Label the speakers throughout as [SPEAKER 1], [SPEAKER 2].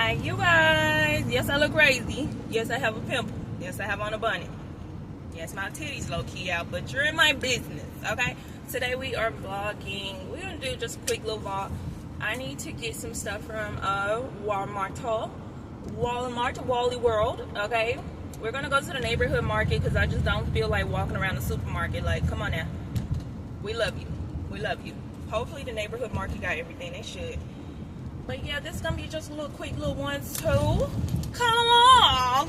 [SPEAKER 1] Hi, you guys. Yes, I look crazy. Yes, I have a pimple. Yes, I have on a bunny. Yes, my titties low-key out, but you're in my business, okay? Today we are vlogging. We're going to do just a quick little vlog. I need to get some stuff from Walmart, Wally World, okay? We're going to go to the neighborhood market because I just don't feel like walking around the supermarket. Like, come on now. We love you. We love you. Hopefully the neighborhood market got everything they should. But yeah, this is gonna be just a little quick little ones too. Come along.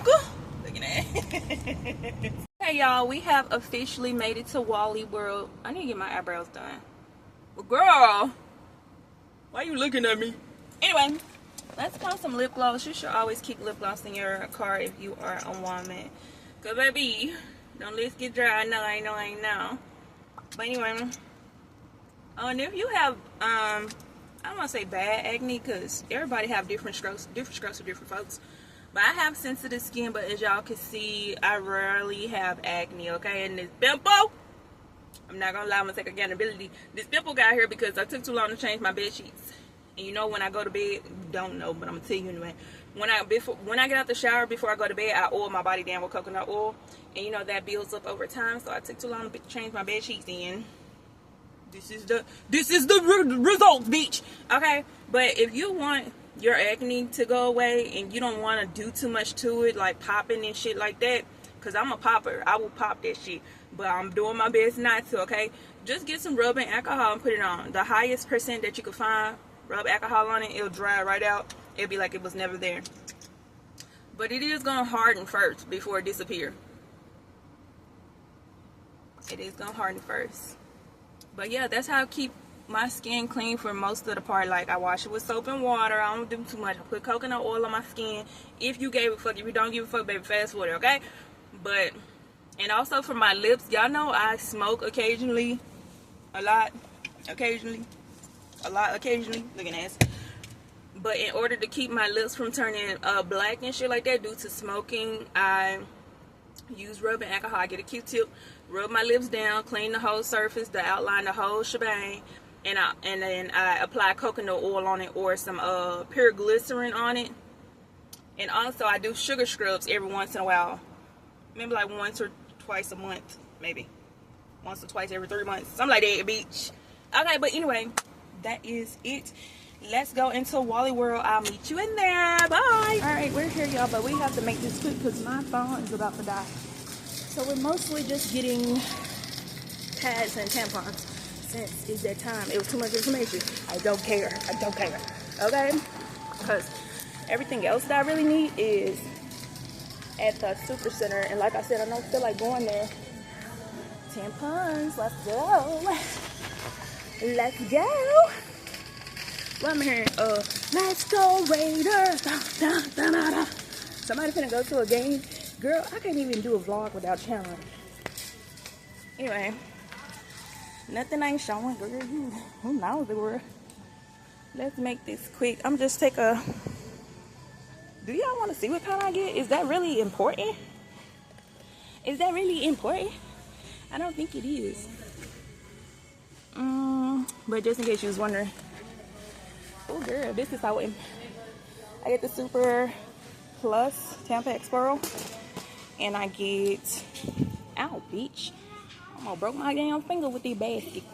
[SPEAKER 1] Look at that. Hey y'all, we have officially made it to Wally World. I need to get my eyebrows done. Well, girl, why you looking at me? Anyway, let's find some lip gloss. You should always keep lip gloss in your car if you are a woman. Cause baby, don't let's get dry. I know. But anyway, and if you have I don't want to say bad acne because everybody have different strokes for different folks. But I have sensitive skin, but as y'all can see, I rarely have acne, okay? And this pimple, I'm not going to lie, I'm going to take accountability. This pimple got here because I took too long to change my bed sheets. And you know when I go to bed, you don't know, but I'm going to tell you anyway. When I get out the shower before I go to bed, I oil my body down with coconut oil. And you know that builds up over time, so I took too long to change my bed sheets in. This is the result, bitch. Okay, but if you want your acne to go away and you don't want to do too much to it, like popping and shit like that, because I'm a popper, I will pop that shit, but I'm doing my best not to. Okay, just get some rubbing alcohol and put it on the highest percent that you can find. Rub alcohol on it, it'll dry right out. It'll be like it was never there. But it is gonna harden first before it disappears. It is gonna harden first. But yeah, that's how I keep my skin clean for most of the part. Like, I wash it with soap and water. I don't do too much. I put coconut oil on my skin. If you gave a fuck. If you don't give a fuck, baby, fast forward, okay? But, and also for my lips, y'all know I smoke occasionally. A lot. Occasionally. Looking ass. But in order to keep my lips from turning black and shit like that due to smoking, I use rubbing alcohol. I get a Q-tip, rub my lips down, clean the whole surface, the outline, the whole shebang, and then I apply coconut oil on it or some pure glycerin on it. And also I do sugar scrubs every once in a while, maybe like once or twice a month, maybe once or twice every 3 months, something like that, bitch. Okay, but anyway, that is it. Let's go into Wally World. I'll meet you in there. Bye. All right, we're here, y'all, but we have to make this quick because my phone is about to die. So we're mostly just getting pads and tampons since it's that time. It was too much information. I don't care. Okay? Because everything else that I really need is at the super center. And like I said, I don't feel like going there. Tampons. Let's go. Well, I'm hearing, let's go Raiders. Somebody finna go to a game. Girl, I can't even do a vlog without challenge. Anyway, nothing ain't showing, girl. Who knows the world? Let's make this quick. I'm just take a... Do y'all want to see what kind I get? Is that really important? I don't think it is. But just in case you was wondering. Oh girl, this is how I get the Super Plus Tampax Pearl. And I get, ow, bitch. I almost broke my damn finger with these basket.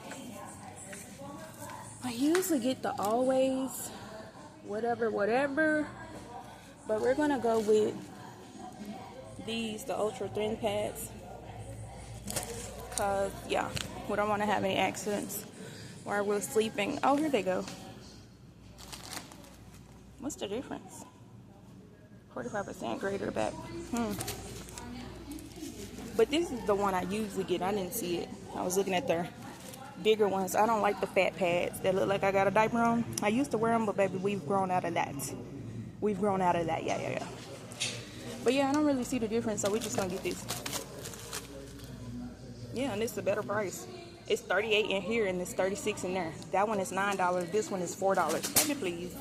[SPEAKER 1] I usually get the Always, whatever. But we're gonna go with these, the Ultra Thin Pads. Cause, yeah, we don't want to have any accidents while we're sleeping. Oh, here they go. What's the difference? 45% greater back. But this is the one I usually get. I didn't see it. I was looking at their bigger ones. I don't like the fat pads that look like I got a diaper on. I used to wear them, but baby, we've grown out of that. Yeah. But yeah, I don't really see the difference, so we're just gonna get this. Yeah, and this is a better price. It's $38 in here and it's $36 in there. That one is $9. This one is $4. Baby, please.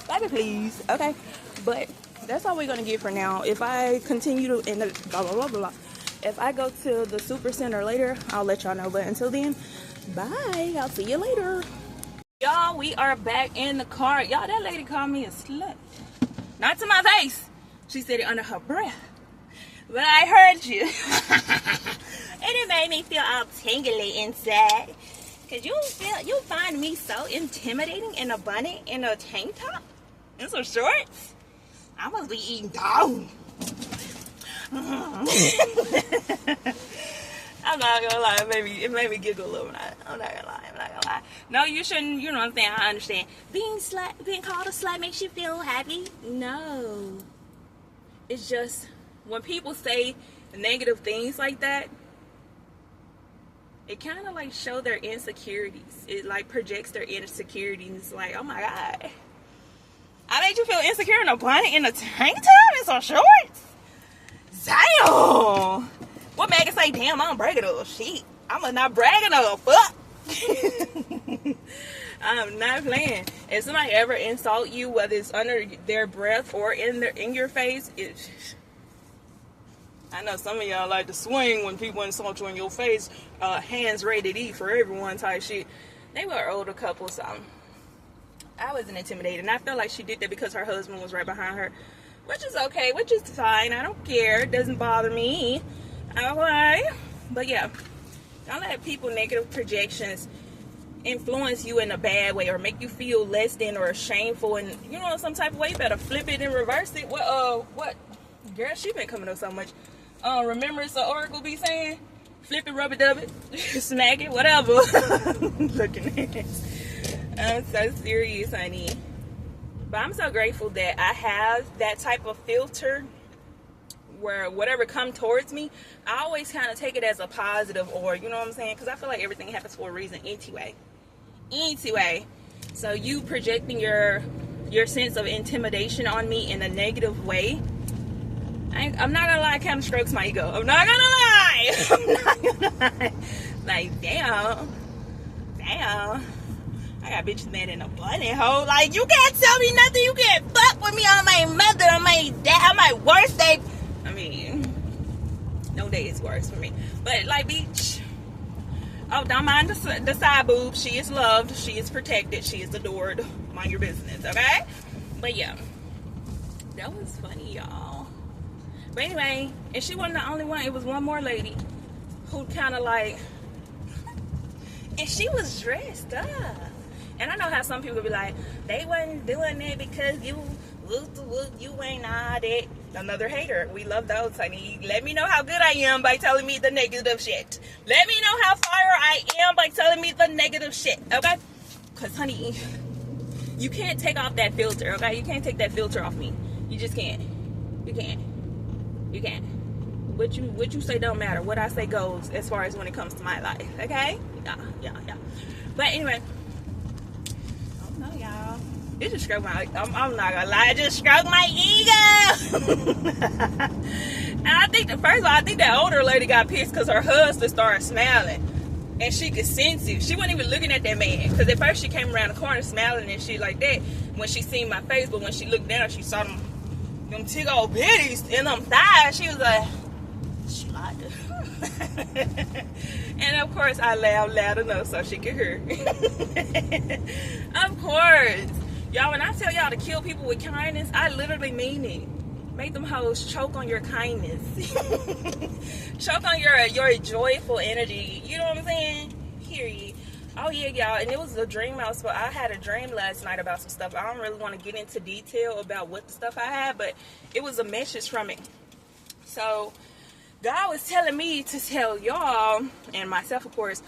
[SPEAKER 1] Baby, please. Okay, but that's all we're gonna get for now. If I continue to if I go to the super center later, I'll let y'all know. But until then, bye. I'll see you later. Y'all, we are back in the car. Y'all, that lady called me a slut. Not to my face. She said it under her breath. But I heard you. And it made me feel all tingly inside. Cause you find me so intimidating in a bunny, in a tank top, and some shorts. I must be eating dog. I'm not gonna lie, it made me giggle a little bit. I'm not gonna lie. No, you shouldn't, you know what I'm saying, I understand. Being called a slut makes you feel happy? No. It's just, when people say negative things like that, it kind of like show their insecurities. It like projects their insecurities. It's like, oh my God. I made you feel insecure in a bunny, in a tank top, and some shorts? Damn. What Megan say? Damn, I'm bragging a little shit. I'm not bragging a little fuck. I'm not playing. If somebody ever insult you, whether it's under their breath or in your face, I know some of y'all like to swing when people insult you in your face. Hands rated E for everyone type shit. They were an older couple, so I wasn't intimidated. And I felt like she did that because her husband was right behind her, which is okay, which is fine. I don't care. It doesn't bother me. Okay. But yeah, don't let people negative projections influence you in a bad way or make you feel less than or shameful and, you know, some type of way. You better flip it and reverse it. What? Girl, she been coming up so much. Remember it's an oracle be saying? Flip it, rub it, dub it, smack it, whatever. Looking at it. I'm so serious, honey. But I'm so grateful that I have that type of filter where whatever come towards me, I always kind of take it as a positive, or, you know what I'm saying? Because I feel like everything happens for a reason anyway. So you projecting your sense of intimidation on me in a negative way, I'm not gonna lie, it kind of strokes my ego. I'm not gonna lie. Like, damn. I got bitches mad in a bunny hole. Like, you can't tell me nothing. You can't fuck with me on my mother, on my dad, on my worst day. I mean, no day is worse for me. But, like, bitch. Oh, don't mind the side boob. She is loved. She is protected. She is adored. Mind your business, okay? But, yeah. That was funny, y'all. But anyway, and she wasn't the only one. It was one more lady who kind of like, and she was dressed up. And I know how some people be like, they wasn't doing that because you ain't all that. Another hater. We love those, honey. Let me know how good I am by telling me the negative shit. Let me know how fire I am by telling me the negative shit, okay? Because, honey, you can't take off that filter, okay? You can't take that filter off me. You just can't. You can't. What you say don't matter. What I say goes as far as when it comes to my life, okay? Yeah. But anyway, I don't know, y'all. It just stroked my, I'm not gonna lie, it just stroked my ego. And I think first of all, I think that older lady got pissed because her husband started smiling. And she could sense it. She wasn't even looking at that man. Because at first she came around the corner smiling and shit like that when she seen my face. But when she looked down, she saw them big old bitties in them thighs. She was like, Slide. And of course I laughed loud enough so she could hear. Of course. Y'all, when I tell y'all to kill people with kindness, I literally mean it. Make them hoes choke on your kindness. Choke on your joyful energy. You know what I'm saying? Period. Oh yeah, y'all, and it was a dream I had a dream last night about some stuff. I don't really want to get into detail about what the stuff I had, but it was a message from it. So God was telling me to tell y'all, and myself of course,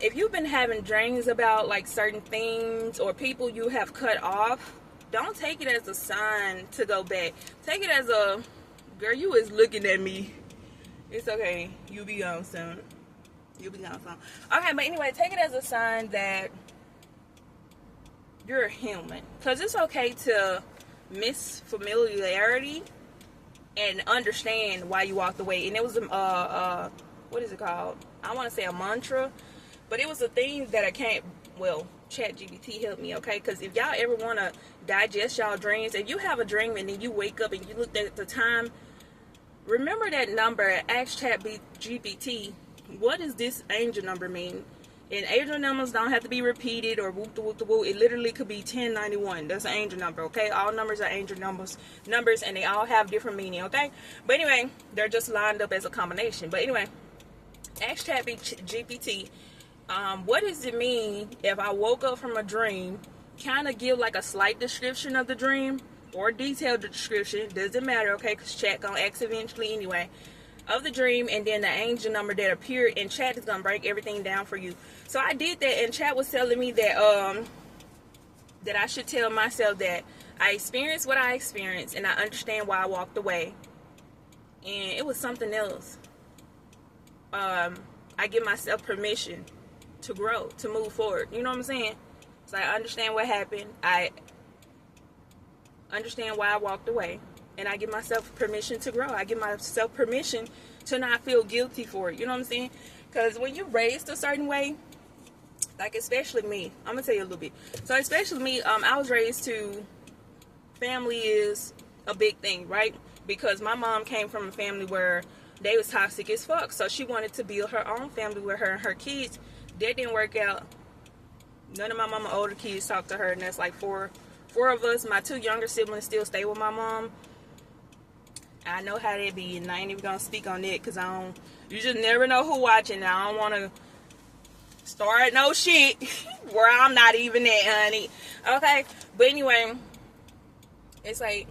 [SPEAKER 1] if you've been having dreams about like certain things or people you have cut off, don't take it as a sign to go back. Take it as a, girl, you is looking at me. It's okay. You'll be gone soon. Okay, but anyway, take it as a sign that you're a human. Because it's okay to miss familiarity and understand why you walked away. And it was what is it called? I want to say a mantra, but it was a thing that I can't, well, ChatGPT helped me, okay? Because if y'all ever want to digest y'all dreams, if you have a dream and then you wake up and you look at the time, remember that number, ask ChatGPT, what does this angel number mean? And angel numbers don't have to be repeated or whoop the whoop the whoop. It literally could be 1091. That's an angel number, okay? All numbers are angel numbers, and they all have different meaning, okay? But anyway, they're just lined up as a combination. But anyway, ask ChatGPT, what does it mean if I woke up from a dream? Kind of give like a slight description of the dream or detailed description. Doesn't matter, okay? Because Chat gonna ask eventually anyway. Of the dream, and then the angel number that appeared, and Chat is gonna break everything down for you. So I did that, and Chat was telling me that that I should tell myself that I experienced what I experienced, and I understand why I walked away. And it was something else. I give myself permission to grow, to move forward. You know what I'm saying? So I understand what happened. I understand why I walked away. And I give myself permission to grow. I give myself permission to not feel guilty for it. You know what I'm saying? Because when you're raised a certain way, like especially me, I'm going to tell you a little bit. So especially me, I was raised to, family is a big thing, right? Because my mom came from a family where they was toxic as fuck. So she wanted to build her own family with her and her kids. That didn't work out. None of my mama older kids talked to her, and that's like four of us. My 2 younger siblings still stay with my mom. I know how that be, and I ain't even gonna speak on it because you just never know who watching. I don't want to start no shit where I'm not even at, honey. Okay, but anyway, it's like,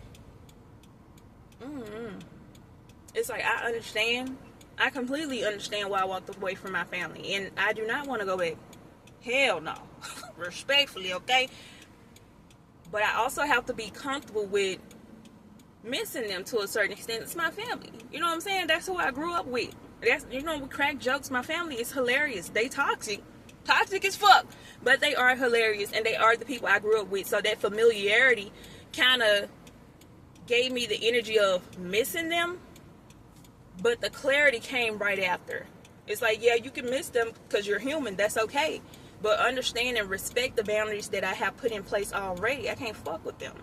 [SPEAKER 1] it's like I understand. I completely understand why I walked away from my family, and I do not want to go back. Hell no, respectfully, okay. But I also have to be comfortable with missing them to a certain extent. It's my family. You know what I'm saying? That's who I grew up with. That's, you know, we crack jokes. My family is hilarious. They toxic as fuck, but they are hilarious, and they are the people I grew up with. So that familiarity kind of gave me the energy of missing them, but the clarity came right after. It's like, yeah, you can miss them because you're human. That's okay. But understand and respect the boundaries that I have put in place already. I can't fuck with them.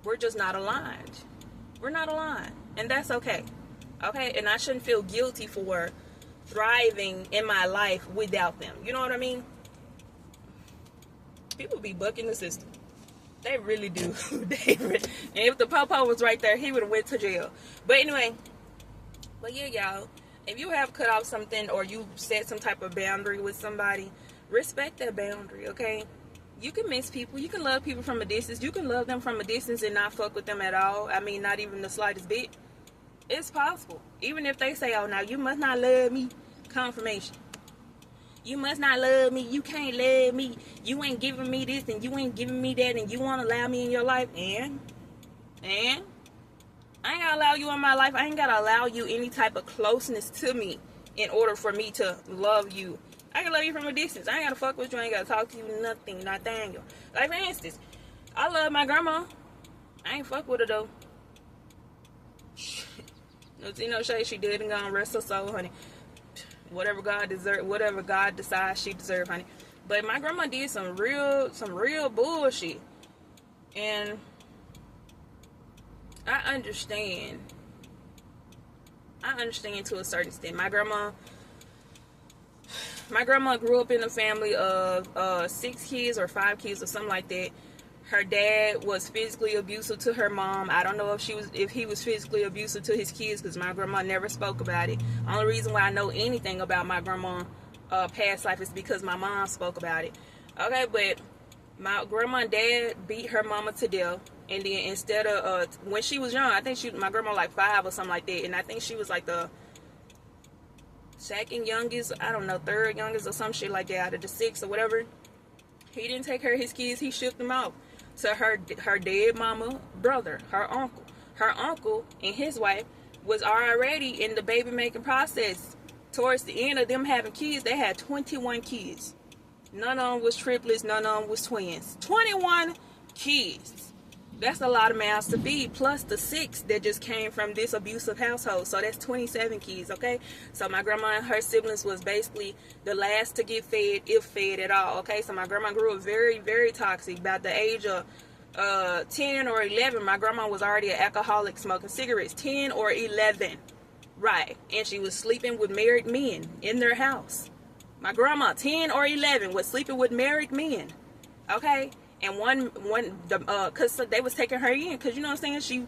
[SPEAKER 1] We're just not aligned. We're not aligned. And that's okay. Okay? And I shouldn't feel guilty for thriving in my life without them. You know what I mean? People be bucking the system. They really do. And if the popo was right there, he would have went to jail. But anyway. But yeah, y'all. If you have cut off something or you set some type of boundary with somebody, respect that boundary, okay? You can miss people. You can love people from a distance. You can love them from a distance and not fuck with them at all. I mean, not even the slightest bit. It's possible. Even if they say, oh, now you must not love me. Confirmation. You must not love me. You can't love me. You ain't giving me this and you ain't giving me that, and you want to allow me in your life. And I ain't got to allow you in my life. I ain't got to allow you any type of closeness to me in order for me to love you. I can love you from a distance. I ain't got to fuck with you. I ain't got to talk to you. Nothing. Nathaniel. Like, for instance, I love my grandma. I ain't fuck with her, though. You know, she did and gone rest her soul, honey. Whatever God decides she deserves, honey. But my grandma did some real bullshit. And I understand to a certain extent. My grandma grew up in a family of 6 kids or 5 kids or something like that. Her dad was physically abusive to her mom. I don't know if he was physically abusive to his kids, because my grandma never spoke about it. Only reason why I know anything about my grandma past life is because my mom spoke about it. Okay, but my grandma and dad beat her mama to death. And then instead of, when she was young, I think my grandma like 5 or something like that. And I think she was like the second youngest, I don't know, third youngest or some shit like that out of the 6 or whatever. He didn't take care of his kids. He shipped them out to her dead mama brother, her uncle. Her uncle and his wife was already in the baby making process. Towards the end of them having kids, they had 21 kids. None of them was triplets, none of them was twins. 21 kids. That's a lot of mouths to feed, plus the 6 that just came from this abusive household. So that's 27 kids, okay? So my grandma and her siblings was basically the last to get fed, if fed at all, okay? So my grandma grew up very, very toxic. About the age of 10 or 11, my grandma was already an alcoholic, smoking cigarettes. 10 or 11, right? And she was sleeping with married men in their house. My grandma, 10 or 11, was sleeping with married men. Okay? And cause they was taking her in, cause you know what I'm saying,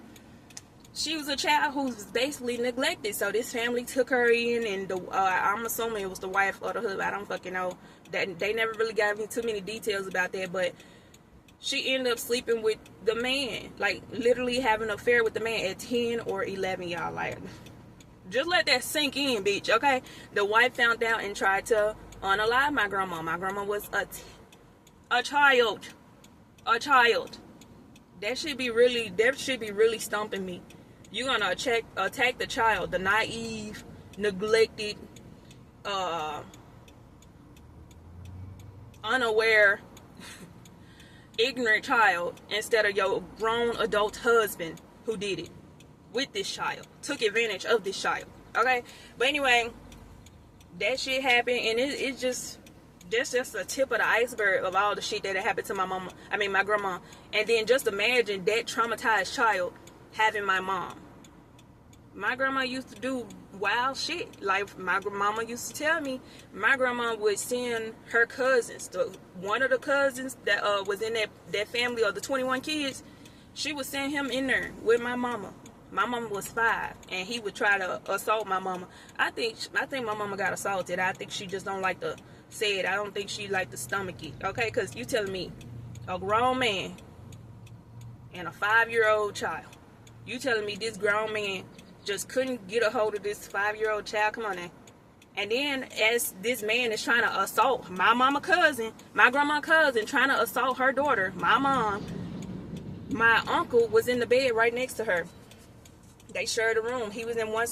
[SPEAKER 1] she was a child who was basically neglected. So this family took her in, and I'm assuming it was the wife or the husband. I don't fucking know. That they never really gave me too many details about that, but she ended up sleeping with the man, like literally having an affair with the man at 10 or 11, y'all. Like, just let that sink in, bitch. Okay? The wife found out and tried to unalive my grandma. My grandma was a child. A child. That should be really stumping me. You're gonna attack the child, the naive, neglected, unaware, ignorant child, instead of your grown adult husband who did it with this child, took advantage of this child. Okay? But anyway, that shit happened, and it's just that's just the tip of the iceberg of all the shit that happened to my grandma. And then just imagine that traumatized child having my mom. My grandma used to do wild shit. Like, my mama used to tell me, my grandma would send her cousins, one of the cousins that was in that family of the 21 kids, she would send him in there with my mama. My mama was 5, and he would try to assault my mama. I think my mama got assaulted. I think she just don't like to say it. I don't think she like to stomach it. Okay, because you telling me a grown man and a 5-year-old child. You telling me this grown man just couldn't get a hold of this 5-year-old child? Come on now. And then as this man is trying to assault my grandma cousin, trying to assault her daughter, my mom, my uncle was in the bed right next to her. They shared a room. He was in one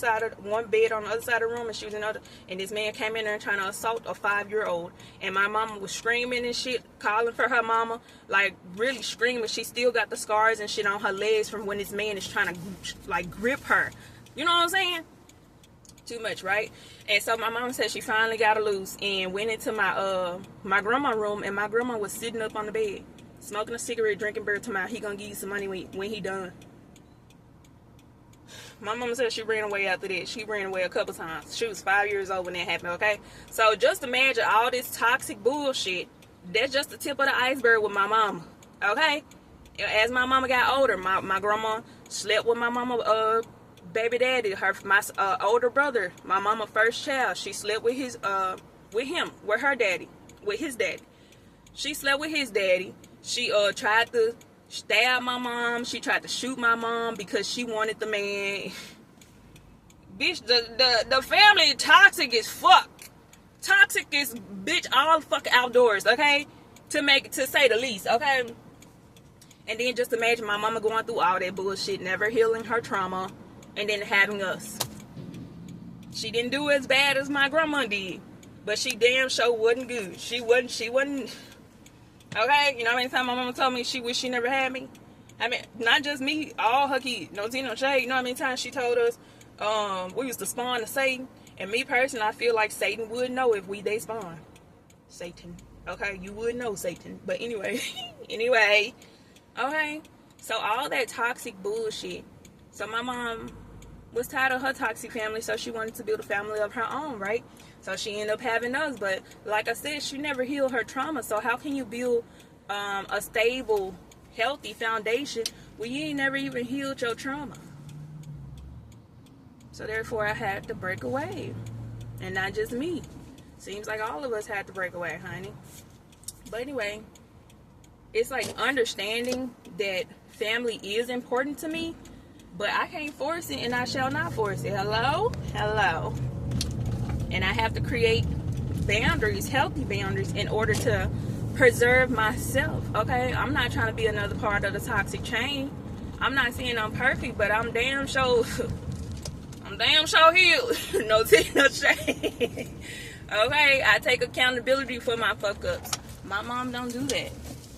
[SPEAKER 1] bed on the other side of the room, and she was in the other. And this man came in there and trying to assault a 5-year-old. And my mama was screaming and shit, calling for her mama, like really screaming. She still got the scars and shit on her legs from when this man is trying to like grip her. You know what I'm saying? Too much, right? And so my mama said she finally got her loose and went into my grandma's room, and my grandma was sitting up on the bed, smoking a cigarette, drinking beer, talking about he gonna give you some money when he done. My mama said she ran away after that. She ran away a couple times. She was 5 years old when that happened, okay? So just imagine all this toxic bullshit. That's just the tip of the iceberg with my mama, okay? As my mama got older, my grandma slept with my mama baby daddy, my older brother, my mama first child. She slept with his daddy. She slept with his daddy. She tried to stab my mom. She tried to shoot my mom because she wanted the man. Bitch, the family toxic as fuck. Toxic as bitch all fucking outdoors, okay? To say the least, okay? And then just imagine my mama going through all that bullshit, never healing her trauma, and then having us. She didn't do as bad as my grandma did, but she damn sure wasn't good. She wasn't. Okay, you know how many times my mama told me she wished she never had me? I mean, not just me, all her kids. No tea, no shade. You know how many times she told us we used to spawn to Satan? And me personally, I feel like Satan would know if they spawn. Satan. Okay, you would know Satan. But anyway, okay. So all that toxic bullshit. So my mom was tired of her toxic family, so she wanted to build a family of her own, right? So she ended up having us, but like I said, she never healed her trauma. So how can you build a stable, healthy foundation when you ain't never even healed your trauma? So therefore, I had to break away, and not just me. Seems like all of us had to break away, honey. But anyway, it's like understanding that family is important to me, but I can't force it, and I shall not force it. Hello? And I have to create boundaries, healthy boundaries, in order to preserve myself, okay? I'm not trying to be another part of the toxic chain. I'm not saying I'm perfect, but I'm damn sure healed. No tea, no shade. Okay? I take accountability for my fuck-ups. My mom don't do that.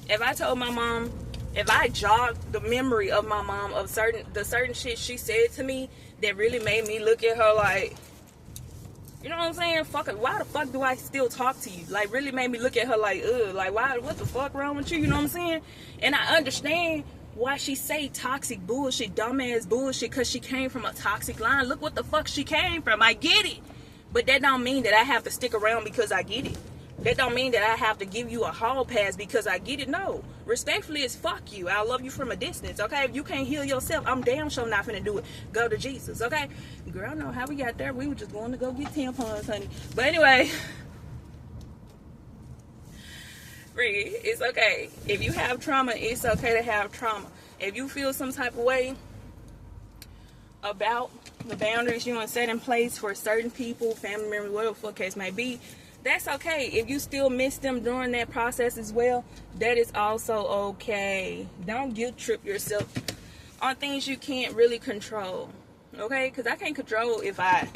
[SPEAKER 1] If I jogged the memory of my mom of the certain shit she said to me that really made me look at her like, you know what I'm saying? Fuck it. Why the fuck do I still talk to you? Like, really made me look at her like, ugh. Like, why? What the fuck wrong with you? You know what I'm saying? And I understand why she say toxic bullshit, dumbass bullshit, because she came from a toxic line. Look what the fuck she came from. I get it. But that don't mean that I have to stick around because I get it. That don't mean that I have to give you a hall pass because I get it. No. Respectfully, it's fuck you. I love you from a distance, okay? If you can't heal yourself, I'm damn sure not finna do it. Go to Jesus, okay? Girl, I know how we got there. We were just going to go get tampons, honey. But anyway, it's okay. If you have trauma, it's okay to have trauma. If you feel some type of way about the boundaries you want to set in place for certain people, family members, whatever the fuck case may be, that's okay. If you still miss them during that process as well, that is also okay. Don't guilt trip yourself on things you can't really control, okay? Because I can't control if I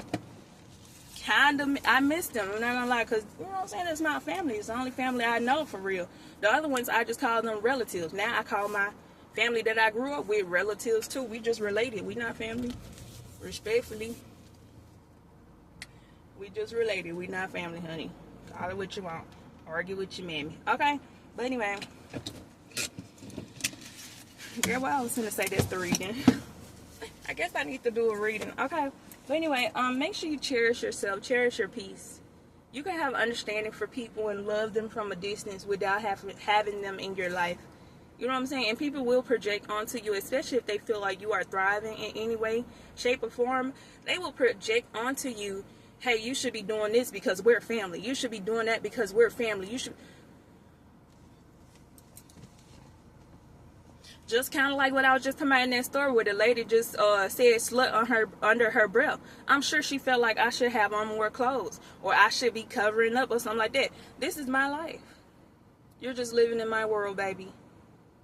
[SPEAKER 1] miss them. I'm not gonna lie, because you know what I'm saying, it's my family. It's the only family I know for real. The other ones, I just call them relatives. Now I call my family that I grew up with relatives too. We just related. We not family. Respectfully, we just related. We not family, honey. Call it what you want. Argue with your mammy. Okay? But anyway. Girl, well, I was gonna say that's the reading. I guess I need to do a reading. Okay. But anyway, make sure you cherish yourself. Cherish your peace. You can have understanding for people and love them from a distance without having them in your life. You know what I'm saying? And people will project onto you, especially if they feel like you are thriving in any way, shape, or form. They will project onto you, hey, you should be doing this because we're family. You should be doing that because we're family. You should. Just kind of like what I was just talking about in that story where the lady just said slut on her under her breath. I'm sure she felt like I should have on more clothes or I should be covering up or something like that. This is my life. You're just living in my world, baby.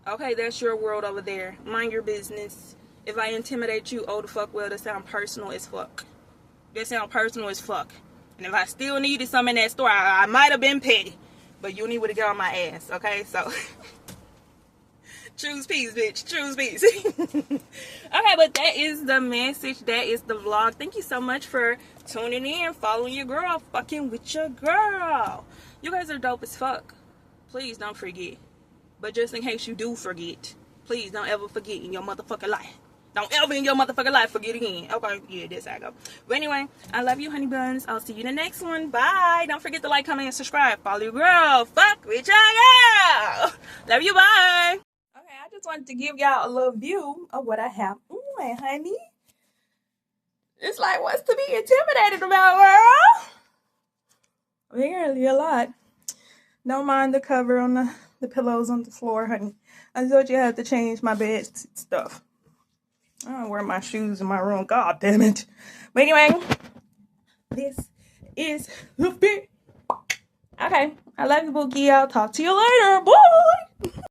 [SPEAKER 1] Okay, that's your world over there. Mind your business. If I intimidate you, oh the fuck well, that sound personal as fuck. That sound personal as fuck. And if I still needed some in that store, I might have been petty. But you need to get on my ass, okay? So, choose peace, bitch. Choose peace. Okay, but that is the message. That is the vlog. Thank you so much for tuning in, following your girl, fucking with your girl. You guys are dope as fuck. Please don't forget. But just in case you do forget, please don't ever forget in your motherfucking life. Don't ever in your motherfucking life forget again. Okay, yeah, that's how I go. But anyway, I love you, honey buns. I'll see you in the next one. Bye. Don't forget to like, comment, and subscribe. Follow your girl. Fuck with your girl. Love you. Bye. Okay, I just wanted to give y'all a little view of what I have on, honey. It's like, what's to be intimidated about, girl? Apparently a lot. Don't mind the cover on the pillows on the floor, honey. I told you I had to change my bed stuff. I don't wear my shoes in my room. God damn it. But anyway, this is the fit. Okay. I love you, Bookie. I'll talk to you later. Bye.